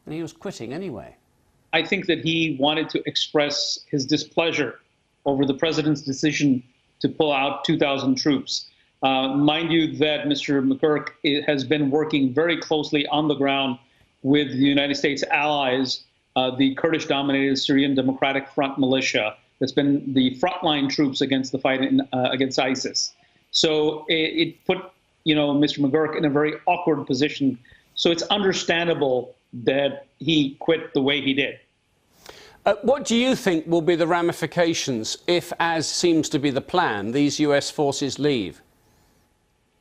And he was quitting anyway. I think that he wanted to express his displeasure over the president's decision to pull out 2,000 troops. Mind you that Mr. McGurk has been working very closely on the ground with the United States allies, the Kurdish-dominated Syrian Democratic Front militia that's been the frontline troops against the fight against ISIS. So it put, Mr. McGurk in a very awkward position. So it's understandable that he quit the way he did. What do you think will be the ramifications if, as seems to be the plan, these US forces leave?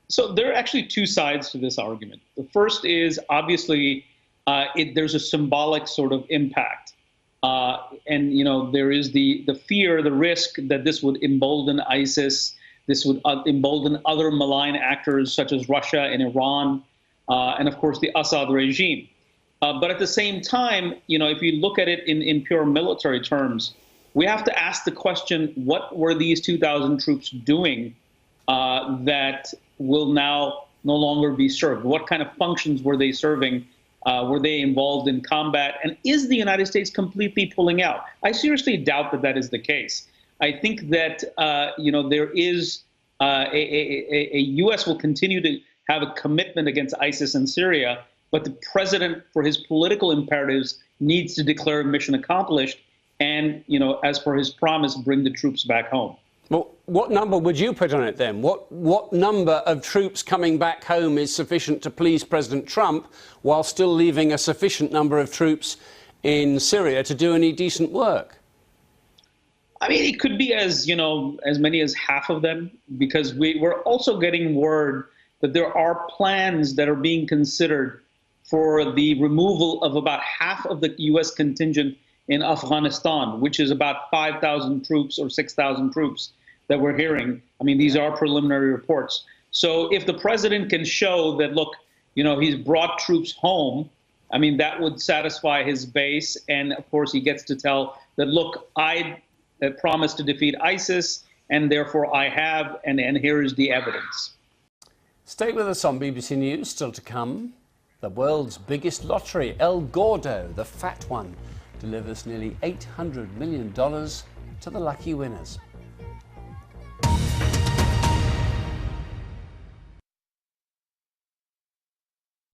So there are actually two sides to this argument. The first is obviously there's a symbolic sort of impact. And, there is the fear, the risk that this would embolden ISIS, this would embolden other malign actors such as Russia and Iran, and of course the Assad regime. But at the same time, if you look at it in pure military terms, we have to ask the question, what were these 2,000 troops doing that will now no longer be served? What kind of functions were they serving? Were they involved in combat? And is the United States completely pulling out? I seriously doubt that that is the case. I think that, there is a U.S. will continue to have a commitment against ISIS in Syria, but the president, for his political imperatives, needs to declare mission accomplished and, as per his promise, bring the troops back home. Well, what number would you put on it then? What number of troops coming back home is sufficient to please President Trump while still leaving a sufficient number of troops in Syria to do any decent work? I mean, it could be as many as half of them, because we're also getting word that there are plans that are being considered for the removal of about half of the U.S. contingent in Afghanistan, which is about 5,000 troops or 6,000 troops that we're hearing. I mean, these are preliminary reports. So if the president can show that, look, he's brought troops home, I mean, that would satisfy his base. And of course, he gets to tell that, look, I promised to defeat ISIS, and therefore I have, and here is the evidence. Stay with us on BBC News. Still to come, the world's biggest lottery, El Gordo, the fat one, delivers nearly $800 million to the lucky winners.